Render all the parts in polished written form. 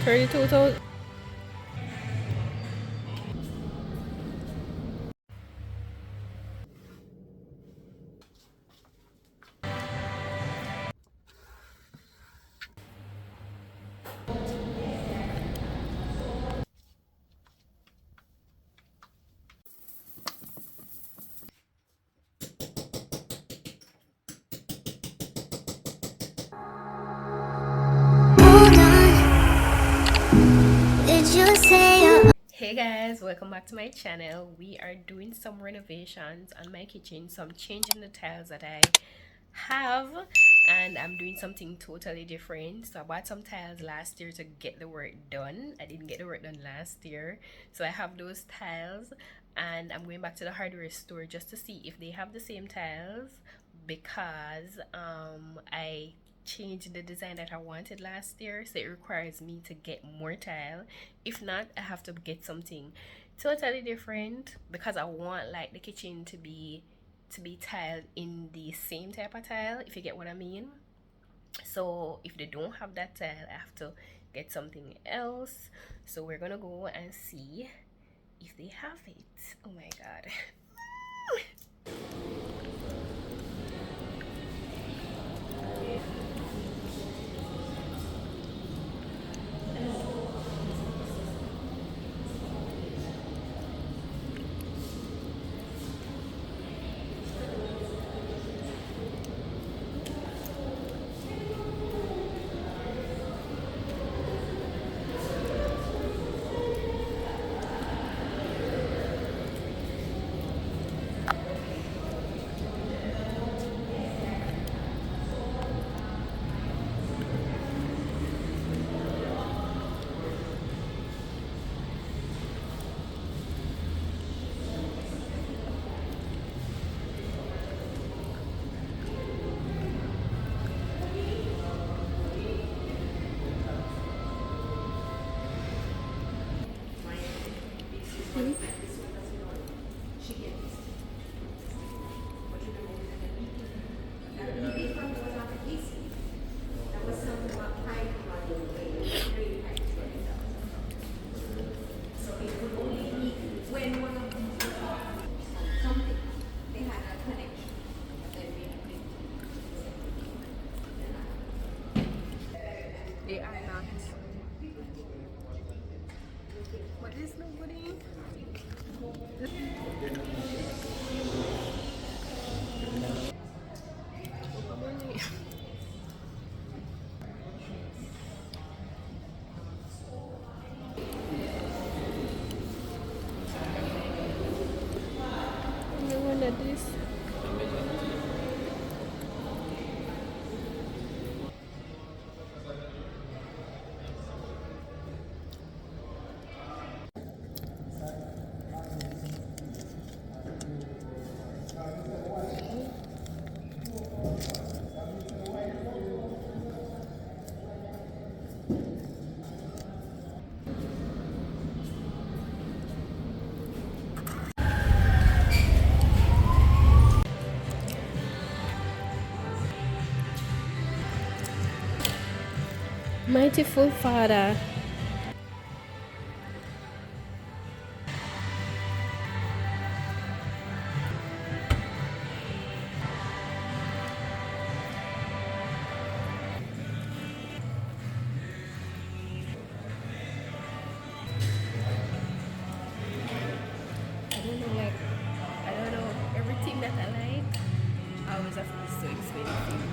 32,000. Hey guys, welcome back to my channel. We are doing some renovations on my kitchen, some changing the tiles that I have, and I'm doing something totally different. So I bought some tiles last year to get the work done. I didn't get the work done last year, so I have those tiles, and I'm going back to the hardware store just to see if they have the same tiles, because I changed the design that I wanted last year, so it requires me to get more tile. If not, I have to get something totally different, because I want like the kitchen to be tiled in the same type of tile, if you get what I mean. So if they don't have that tile, I have to get something else. So we're gonna go and see if they have it. Oh my god. They are not. What is nobody? No one at this. Mightyful Father. I don't know, like, I don't know, everything that I like, I always have to be so expensive.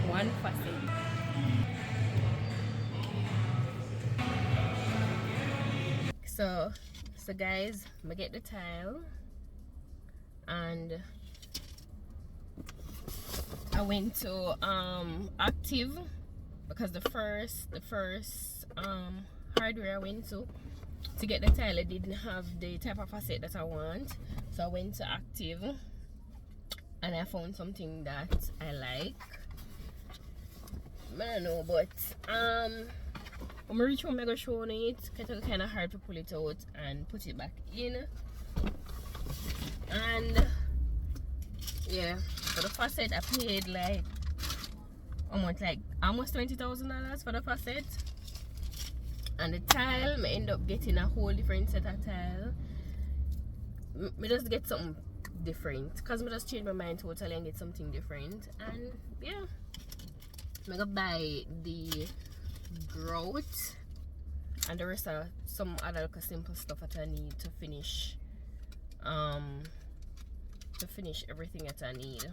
One percent. So guys, I get the tile, and I went to Active, because the first hardware I went to get the tile, it didn't have the type of facet that I want. So I went to Active and I found something that I like. I don't know, but when I reach home, I'm gonna show on it. It's kind of hard to pull it out and put it back in. And yeah, For the faucet, I paid like almost $20,000 for the faucet. And the tile, I end up getting a whole different set of tile. Me just get something different, because I just change my mind totally and get something different. And yeah, I'm gonna buy the grout and the rest of some other simple stuff that I need to finish everything that I need.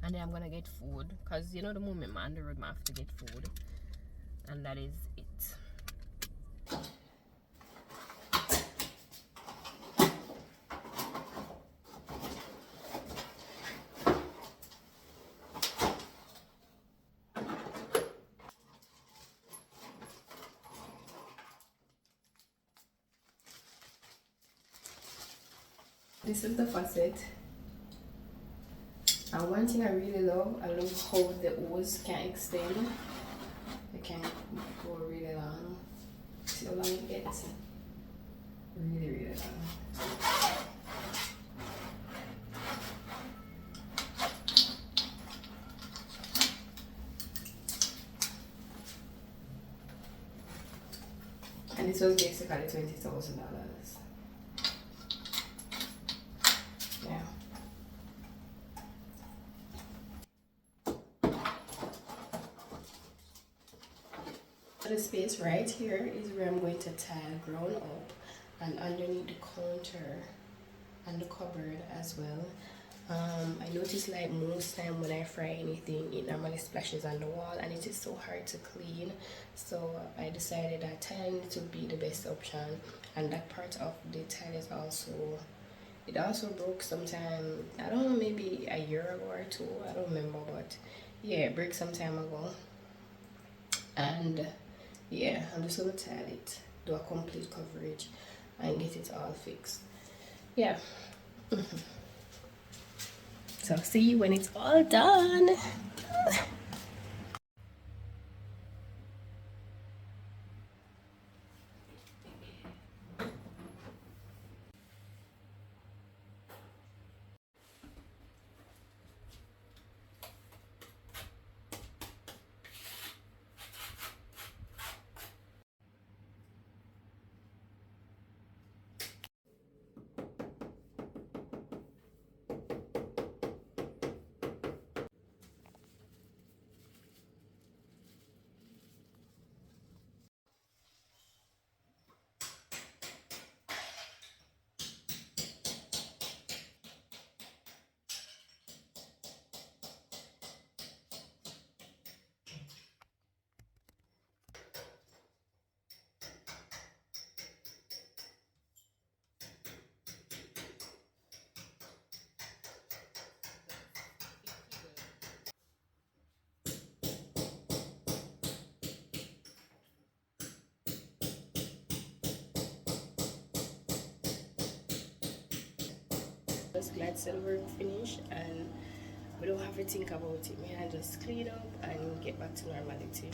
And then I'm gonna get food, because you know the moment I'm on the road I have to get food, and that is it. This is the faucet. And one thing I really love, I love how the hose can extend. It can go really long. See how long it gets? Really, really long. And this was basically $20,000. Yeah. The space right here is where I'm going to tile ground up, and underneath the counter and the cupboard as well. I notice like most time when I fry anything, it normally splashes on the wall and it is so hard to clean. So I decided that tiling it would be the best option, and that part of the tile is also broke sometime, I don't know, maybe a year ago or two, I don't remember, but yeah, it broke some time ago. And yeah, I'm just gonna tile it, do a complete coverage and get it all fixed. Yeah. So see you when it's all done. Just glad silver finish, and we don't have to think about it. Man, I just clean up and get back to normality.